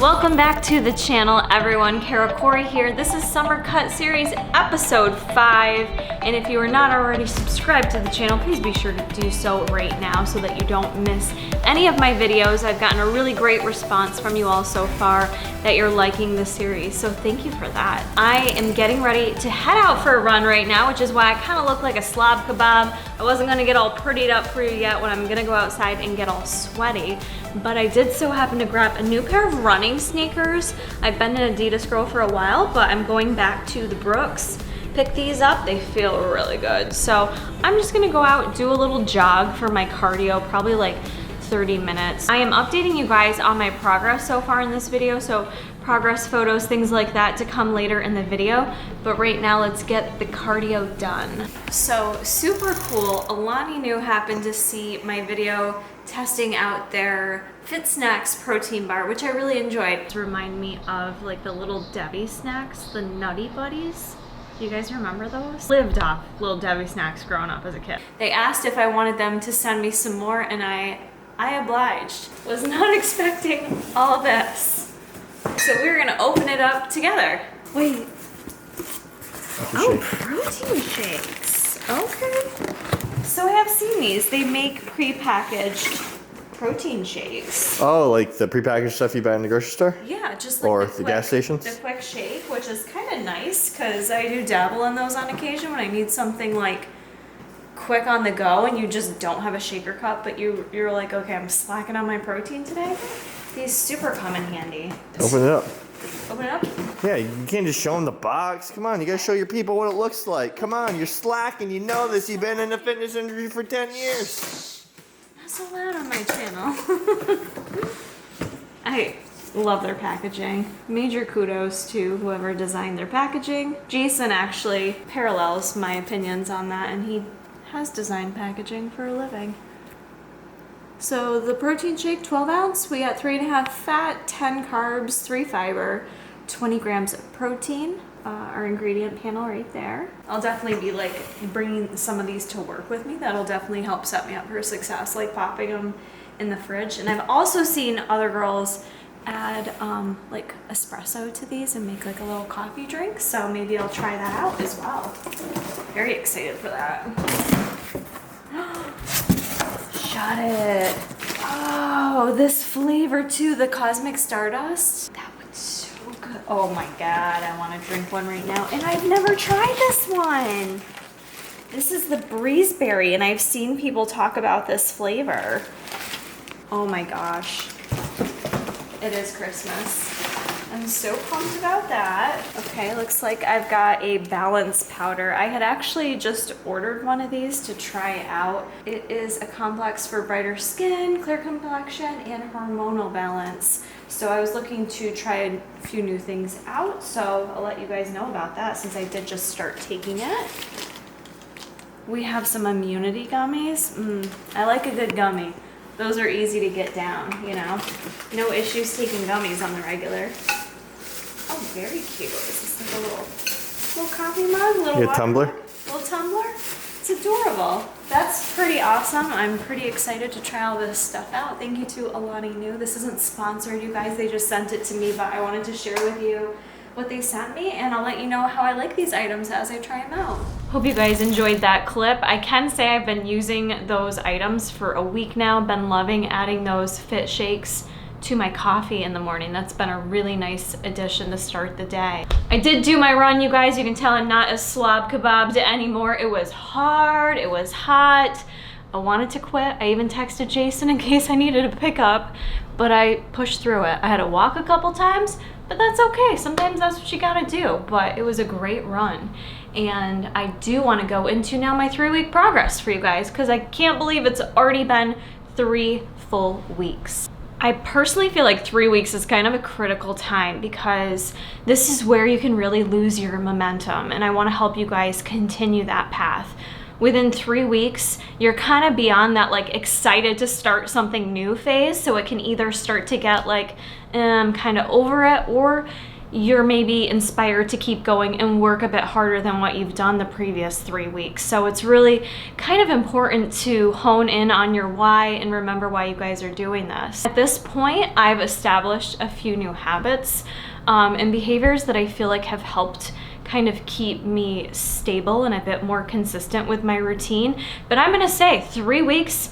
Welcome back to the channel, everyone. Kara Corey here. This is Summer Cut Series episode 5. And if you are not already subscribed to the channel, please be sure to do so right now so that you don't miss any of my videos. I've gotten a really great response from you all so far that you're liking the series, so thank you for that. I am getting ready to head out for a run right now, which is why I kind of look like a slob kebab. I wasn't gonna get all prettied up for you yet when I'm gonna go outside and get all sweaty, but I did so happen to grab a new pair of running sneakers. I've been an Adidas girl for a while, but I'm going back to the Brooks. Pick these up, they feel really good. So I'm just gonna go out, do a little jog for my cardio, probably like 30 minutes. I am updating you guys on my progress so far in this video, so progress photos, things like that to come later in the video. But right now, let's get the cardio done. So super cool, Alani Nu happened to see my video testing out their Fit Snacks protein bar, which I really enjoyed. To remind me of like the little Debbie snacks, the Nutty Buddies. Do you guys remember those? Lived off Little Debbie snacks growing up as a kid. They asked if I wanted them to send me some more, and I obliged. Was not expecting all this. So we're gonna open it up together. Wait. Oh, protein shakes. Okay. So I have seen these. They make pre-packaged protein shakes. Oh, like the prepackaged stuff you buy in the grocery store? Yeah, just like or the gas stations? The quick shake, which is kind of nice because I do dabble in those on occasion when I need something like quick on the go and you just don't have a shaker cup, but you're like, okay, I'm slacking on my protein today. These super come in handy. Open it up. Open it up? Yeah, you can't just show them the box. Come on, you gotta show your people what it looks like. Come on, you're slacking, you know this. You've been in the fitness industry for 10 years. Not so loud on my channel. I love their packaging. Major kudos to whoever designed their packaging. Jason actually parallels my opinions on that, and he has designed packaging for a living. So the protein shake, 12 ounce, we got 3.5 fat, 10 carbs, 3 fiber, 20 grams of protein. Our ingredient panel right there. I'll definitely be like bringing some of these to work with me. That'll definitely help set me up for success, like popping them in the fridge. And I've also seen other girls add like espresso to these and make like a little coffee drink. So maybe I'll try that out as well. Very excited for that. Shut it. Oh, this flavor too, the Cosmic Stardust. That one's so good. Oh my God, I want to drink one right now. And I've never tried this one. This is the Breezeberry, and I've seen people talk about this flavor. Oh my gosh. It is Christmas. I'm so pumped about that. Okay, looks like I've got a balance powder. I had actually just ordered one of these to try out. It is a complex for brighter skin, clear complexion, and hormonal balance. So I was looking to try a few new things out, so I'll let you guys know about that since I did just start taking it. We have some immunity gummies. I like a good gummy. Those are easy to get down, you know? No issues taking gummies on the regular. Oh, very cute. Is this like a little coffee mug? Little water tumbler? mug? Little tumbler? It's adorable. That's pretty awesome. I'm pretty excited to try all this stuff out. Thank you to Alani Nu. This isn't sponsored, you guys. They just sent it to me, but I wanted to share with you what they sent me, and I'll let you know how I like these items as I try them out. Hope you guys enjoyed that clip. I can say I've been using those items for a week now. Been loving adding those fit shakes to my coffee in the morning. That's been a really nice addition to start the day. I did do my run, you guys. You can tell I'm not as slob kebabbed anymore. It was hard, it was hot. I wanted to quit. I even texted Jason in case I needed a pickup, but I pushed through it. I had to walk a couple times, but that's okay. Sometimes that's what you gotta do, but it was a great run. And I do wanna go into now my 3-week progress for you guys because I can't believe it's already been 3 full weeks. I personally feel like 3 weeks is kind of a critical time because this is where you can really lose your momentum, and I wanna help you guys continue that path. Within 3 weeks, you're kind of beyond that like excited to start something new phase, so it can either start to get like kind of over it, or you're maybe inspired to keep going and work a bit harder than what you've done the previous 3 weeks. So it's really kind of important to hone in on your why and remember why you guys are doing this. At this point, I've established a few new habits and behaviors that I feel like have helped kind of keep me stable and a bit more consistent with my routine. But I'm gonna say 3 weeks,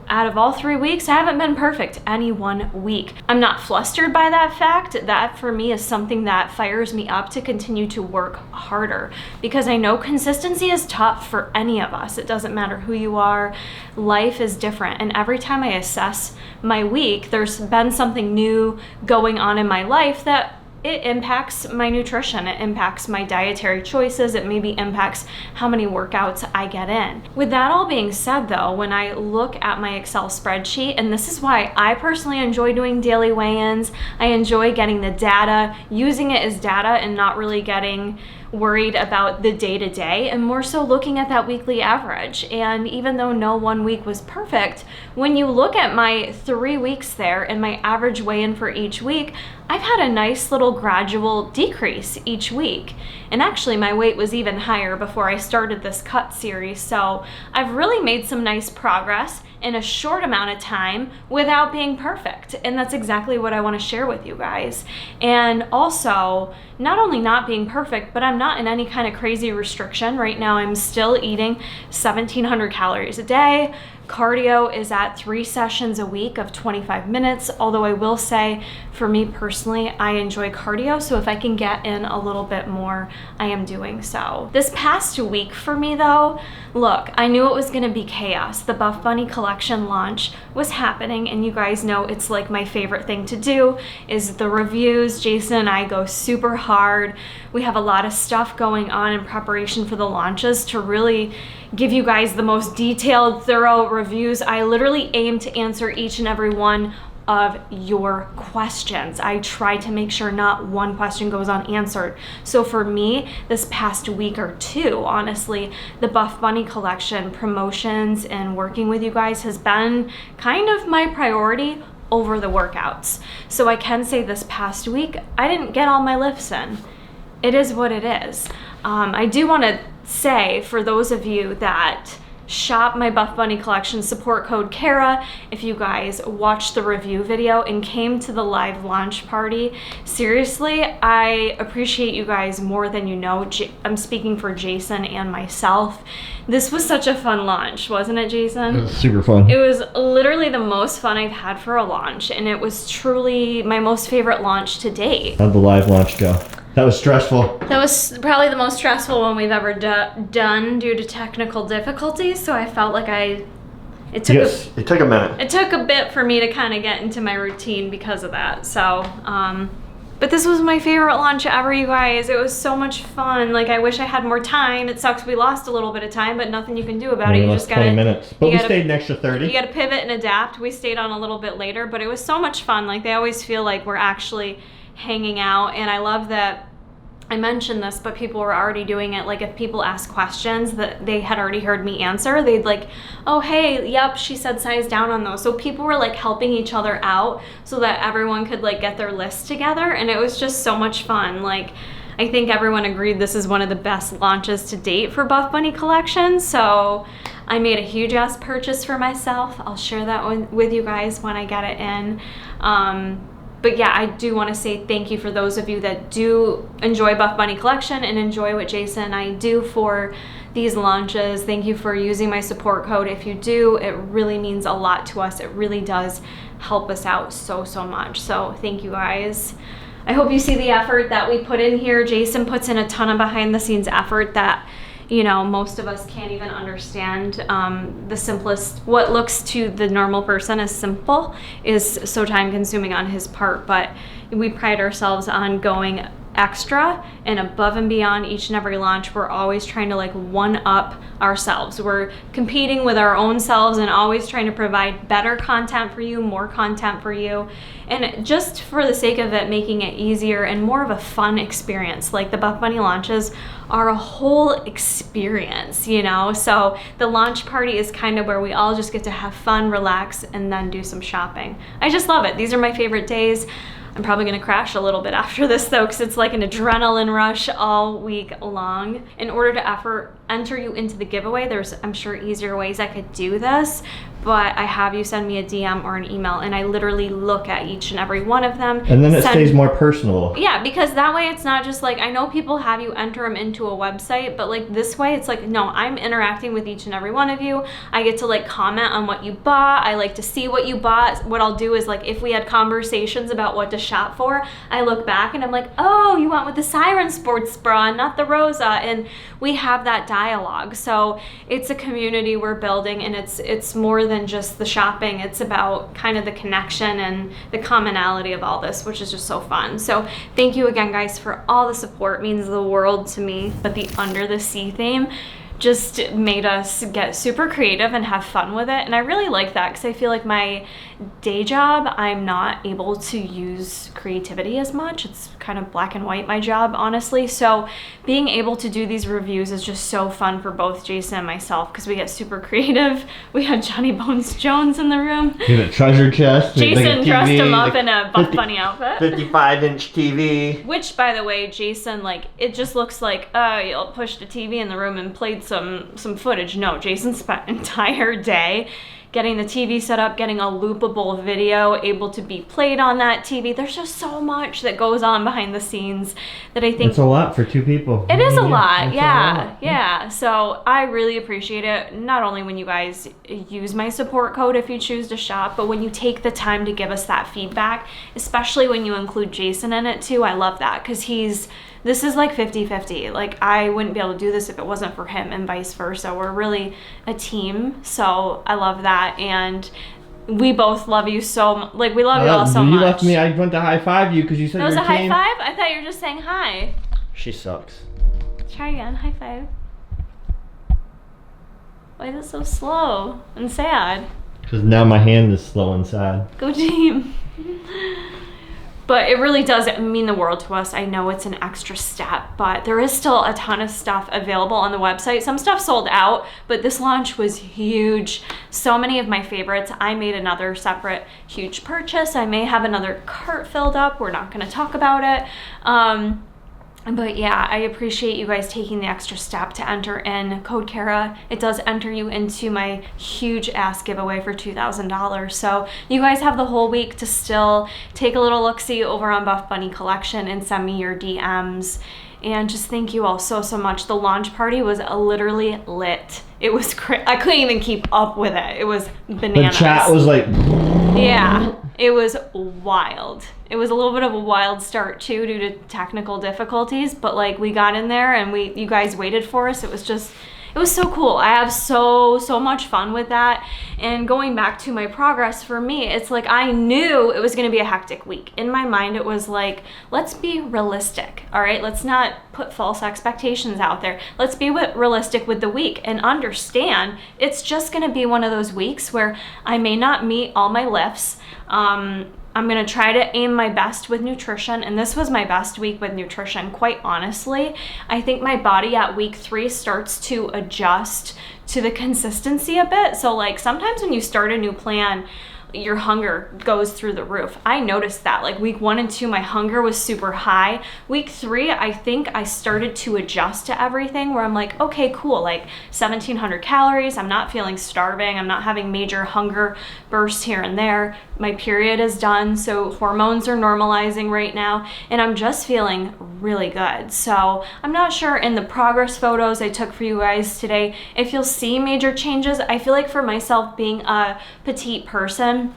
out of all 3 weeks, I haven't been perfect any one week. I'm not flustered by that fact. That for me is something that fires me up to continue to work harder, because I know consistency is tough for any of us. It doesn't matter who you are. Life is different. And every time I assess my week, there's been something new going on in my life that it impacts my nutrition, it impacts my dietary choices, it maybe impacts how many workouts I get in. With that all being said though, when I look at my Excel spreadsheet, and this is why I personally enjoy doing daily weigh-ins, I enjoy getting the data, using it as data and not really getting worried about the day-to-day, and more so looking at that weekly average. And even though no one week was perfect, when you look at my 3 weeks there and my average weigh-in for each week, I've had a nice little gradual decrease each week. And actually my weight was even higher before I started this cut series. So I've really made some nice progress in a short amount of time without being perfect. And that's exactly what I want to share with you guys. And also, not only not being perfect, but I'm not in any kind of crazy restriction. Right now I'm still eating 1,700 calories a day. Cardio is at 3 sessions a week of 25 minutes, although I will say for me personally, I enjoy cardio, so if I can get in a little bit more, I am doing so. This past week for me though, look, I knew it was gonna be chaos. The Buff Bunny collection launch was happening, and you guys know it's like my favorite thing to do is the reviews. Jason and I go super hard. We have a lot of stuff going on in preparation for the launches to really give you guys the most detailed, thorough reviews. I literally aim to answer each and every one of your questions. I try to make sure not one question goes unanswered. So for me, this past week or two, honestly, the Buff Bunny collection promotions and working with you guys has been kind of my priority over the workouts. So I can say this past week, I didn't get all my lifts in. It is what it is. I do want to say, for those of you that shop my Buff Bunny collection, support code Kara. If you guys watched the review video and came to the live launch party, seriously, I appreciate you guys more than you know. I'm speaking for Jason and myself. This was such a fun launch, wasn't it, Jason? It was super fun. It was literally the most fun I've had for a launch, and it was truly my most favorite launch to date. How'd the live launch go? That was stressful. That was probably the most stressful one we've ever done due to technical difficulties, so I felt like it took a minute. It took a bit for me to kind of get into my routine because of that. So, but this was my favorite launch ever, you guys. It was so much fun. Like, I wish I had more time. It sucks we lost a little bit of time, but nothing you can do about it. You just gotta 20 minutes. But we stayed an extra 30. You gotta pivot and adapt. We stayed on a little bit later, but it was so much fun. Like, they always feel like we're actually hanging out, and I love that I mentioned this, but people were already doing it. Like, if people ask questions that they had already heard me answer, they'd like, oh, hey, yep, she said size down on those. So people were like helping each other out so that everyone could like get their list together, and it was just so much fun. Like, I think everyone agreed this is one of the best launches to date for Buff Bunny collection. So I made a huge ass purchase for myself. I'll share that with you guys when I get it in. But yeah, I do want to say thank you for those of you that do enjoy Buff Bunny collection and enjoy what Jason and I do for these launches. Thank you for using my support code. If you do, it really means a lot to us. It really does help us out so much. So thank you guys. I hope you see the effort that we put in here. Jason puts in a ton of behind the scenes effort that, you know, most of us can't even understand. The simplest, what looks to the normal person as simple, is so time consuming on his part, but we pride ourselves on going extra and above and beyond each and every launch. We're always trying to like one up ourselves. We're competing with our own selves and always trying to provide better content for you, more content for you, and just for the sake of it, making it easier and more of a fun experience. Like, the Buff Bunny launches are a whole experience, you know? So the launch party is kind of where we all just get to have fun, relax, and then do some shopping. I just love it. These are my favorite days. I'm probably gonna crash a little bit after this though, because it's like an adrenaline rush all week long. In order to enter you into the giveaway, there's, I'm sure, easier ways I could do this, but I have you send me a DM or an email, and I literally look at each and every one of them. And then it stays more personal. Yeah, because that way it's not just like, I know people have you enter them into a website, but like this way it's like, no, I'm interacting with each and every one of you. I get to like comment on what you bought. I like to see what you bought. What I'll do is like, if we had conversations about what to shop for, I look back and I'm like, oh, you went with the Siren sports bra, not the Rosa. And we have that dialogue. So it's a community we're building, and it's more than just the shopping. It's about kind of the connection and the commonality of all this, which is just so fun. So thank you again, guys, for all the support. It means the world to me. But the Under the Sea theme just made us get super creative and have fun with it. And I really like that, because I feel like my day job, I'm not able to use creativity as much. It's kind of black and white, my job, honestly. So being able to do these reviews is just so fun for both Jason and myself, because we get super creative. We had Johnny Bones Jones in the room. You had a treasure chest. Jason dressed him up in a Buff Bunny outfit. 55-inch TV. Which, by the way, Jason, like, it just looks like, you'll push the TV in the room and played some footage. No, Jason spent an entire day getting the TV set up, getting a loopable video able to be played on that TV. There's just so much that goes on behind the scenes that I think... It's a lot for 2 people. It is a lot, yeah. So I really appreciate it, not only when you guys use my support code if you choose to shop, but when you take the time to give us that feedback, especially when you include Jason in it too. I love that, because this is like 50-50. Like, I wouldn't be able to do this if it wasn't for him, and vice versa. We're really a team, so I love that. And we both love you so much. Like, we love you all so much. You left me, I went to high five you because you said you were a team. That was a high five? I thought you were just saying hi. She sucks. Try again, high five. Why is it so slow and sad? Because now my hand is slow and sad. Go team. But it really does mean the world to us. I know it's an extra step, but there is still a ton of stuff available on the website. Some stuff sold out, but this launch was huge. So many of my favorites. I made another separate huge purchase. I may have another cart filled up. We're not going to talk about it. But yeah, I appreciate you guys taking the extra step to enter in code Kara. It does enter you into my huge ass giveaway for $2,000. So you guys have the whole week to still take a little look-see over on Buff Bunny Collection and send me your DMs. And just thank you all so much. The launch party was literally lit. It was I couldn't even keep up with it. It was bananas. The chat was like... Yeah, it was wild. It was a little bit of a wild start too, due to technical difficulties, but like, we got in there and you guys waited for us. It was so cool. I have so much fun with that. And going back to my progress, for me, it's like, I knew it was gonna be a hectic week. In my mind, it was like, let's be realistic, all right? Let's not put false expectations out there. Let's be realistic with the week and understand it's just gonna be one of those weeks where I may not meet all my lifts. I'm gonna try to aim my best with nutrition, and this was my best week with nutrition, quite honestly. I think my body at week 3 starts to adjust to the consistency a bit. So like, sometimes when you start a new plan, your hunger goes through the roof. I noticed that, like week 1 and 2, my hunger was super high. Week 3, I think I started to adjust to everything, where I'm like, okay, cool, like 1,700 calories. I'm not feeling starving. I'm not having major hunger bursts here and there. My period is done, so hormones are normalizing right now, and I'm just feeling really good. So I'm not sure in the progress photos I took for you guys today if you'll see major changes. I feel like for myself, being a petite person,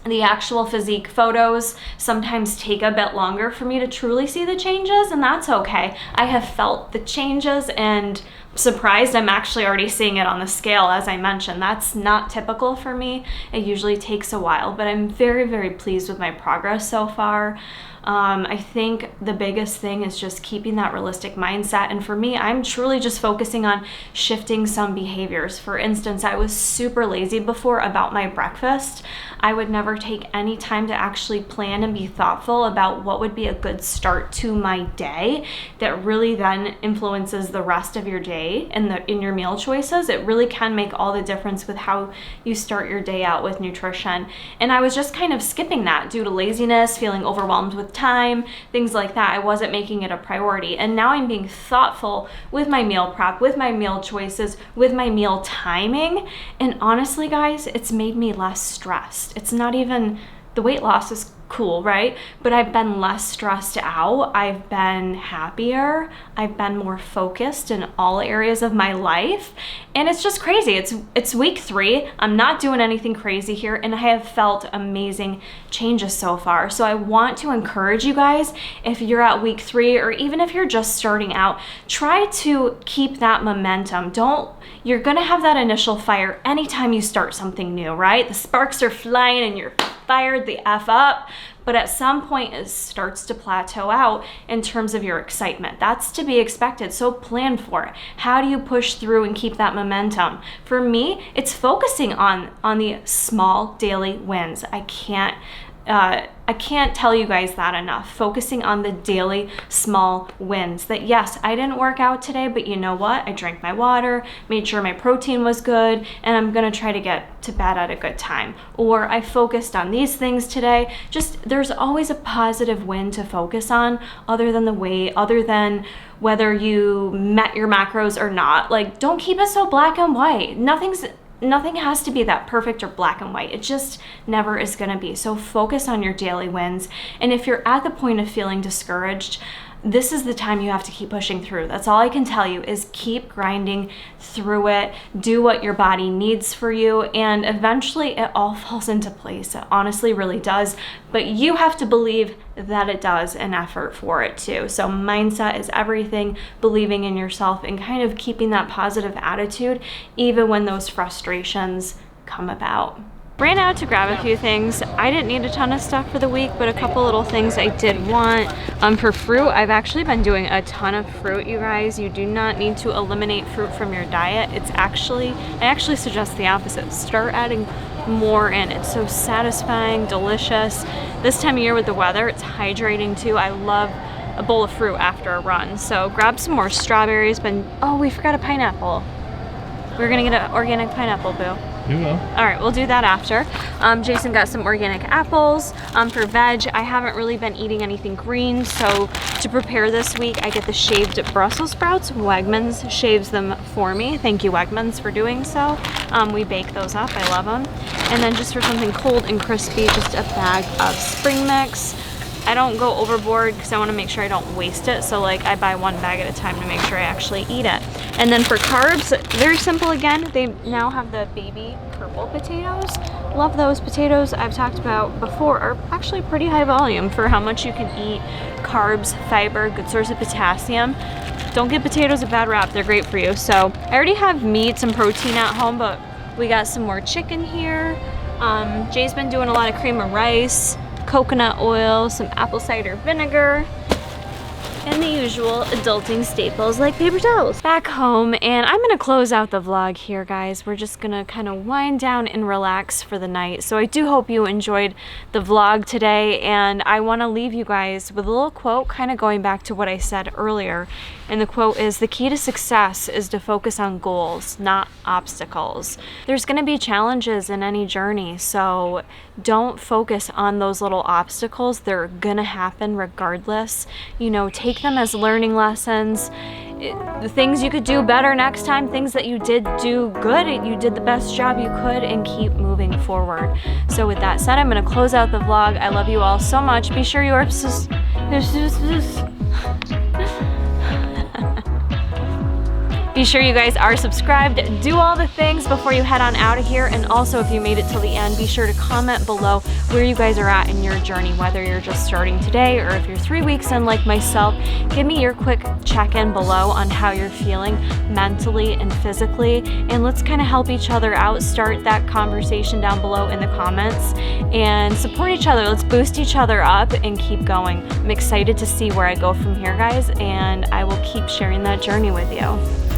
the actual physique photos sometimes take a bit longer for me to truly see the changes, and that's okay. I have felt the changes and surprised I'm actually already seeing it on the scale. As I mentioned, that's not typical for me. It usually takes a while, but I'm very pleased with my progress so far. I think the biggest thing is just keeping that realistic mindset. And for me, I'm truly just focusing on shifting some behaviors. For instance, I was super lazy before about my breakfast. I would never take any time to actually plan and be thoughtful about what would be a good start to my day that really then influences the rest of your day and in your meal choices. It really can make all the difference with how you start your day out with nutrition. And I was just kind of skipping that due to laziness, feeling overwhelmed with time, things like that. I wasn't making it a priority. And now I'm being thoughtful with my meal prep, with my meal choices, with my meal timing. And honestly, guys, it's made me less stressed. It's not even, the weight loss is cool, right? But I've been less stressed out. I've been happier. I've been more focused in all areas of my life. And it's just crazy. It's week 3. I'm not doing anything crazy here, and I have felt amazing changes so far. So I want to encourage you guys, if you're at week 3 or even if you're just starting out, try to keep that momentum. You're gonna have that initial fire anytime you start something new, right? The sparks are flying and you're fired the F up, but at some point it starts to plateau out in terms of your excitement. That's to be expected, so plan for it. How do you push through and keep that momentum? For me, it's focusing on the small daily wins. I can't tell you guys that enough. Focusing on the daily small wins. That yes, I didn't work out today, but you know what? I drank my water, made sure my protein was good, and I'm gonna try to get to bed at a good time. Or I focused on these things today. Just, there's always a positive win to focus on other than the weight, other than whether you met your macros or not. Like, don't keep it so black and white. Nothing has to be that perfect or black and white. It just never is gonna be. So focus on your daily wins. And if you're at the point of feeling discouraged, this is the time you have to keep pushing through. That's all I can tell you, is keep grinding through it, do what your body needs for you, and eventually it all falls into place. It honestly really does, but you have to believe that it does and effort for it too. So mindset is everything, believing in yourself and kind of keeping that positive attitude even when those frustrations come about. Ran out to grab a few things. I didn't need a ton of stuff for the week, but a couple little things I did want. For fruit, I've actually been doing a ton of fruit, you guys. You do not need to eliminate fruit from your diet. I actually suggest the opposite. Start adding more in. It's so satisfying, delicious. This time of year with the weather, it's hydrating too. I love a bowl of fruit after a run. So grab some more strawberries. Oh, we forgot a pineapple. We're gonna get an organic pineapple, boo. You will. All right, we'll do that after. Jason got some organic apples. For veg, I haven't really been eating anything green, so to prepare this week, I get the shaved Brussels sprouts. Wegmans shaves them for me. Thank you, Wegmans, for doing so. We bake those up, I love them. And then just for something cold and crispy, just a bag of spring mix. I don't go overboard because I want to make sure I don't waste it. So like I buy one bag at a time to make sure I actually eat it. And then for carbs, very simple again. They now have the baby purple potatoes. Love those potatoes. I've talked about before are actually pretty high volume for how much you can eat. Carbs, fiber, good source of potassium. Don't give potatoes a bad rap. They're great for you. So I already have meats and protein at home, but we got some more chicken here. Jay's been doing a lot of cream of rice, coconut oil, some apple cider vinegar, and the usual adulting staples like paper towels. Back home, and I'm gonna close out the vlog here, guys. We're just gonna kind of wind down and relax for the night. So I do hope you enjoyed the vlog today, and I wanna leave you guys with a little quote, kind of going back to what I said earlier. And the quote is, "The key to success is to focus on goals, not obstacles." There's gonna be challenges in any journey, so don't focus on those little obstacles. They're gonna happen regardless. You know, take them as learning lessons. The things you could do better next time, things that you did do good, you did the best job you could, and keep moving forward. So with that said, I'm gonna close out the vlog. I love you all so much. Be sure you are Be sure you guys are subscribed, do all the things before you head on out of here, and also if you made it till the end, be sure to comment below where you guys are at in your journey, whether you're just starting today or if you're 3 weeks in like myself. Give me your quick check-in below on how you're feeling mentally and physically, and let's kind of help each other out. Start that conversation down below in the comments and support each other. Let's boost each other up and keep going. I'm excited to see where I go from here, guys, and I will keep sharing that journey with you.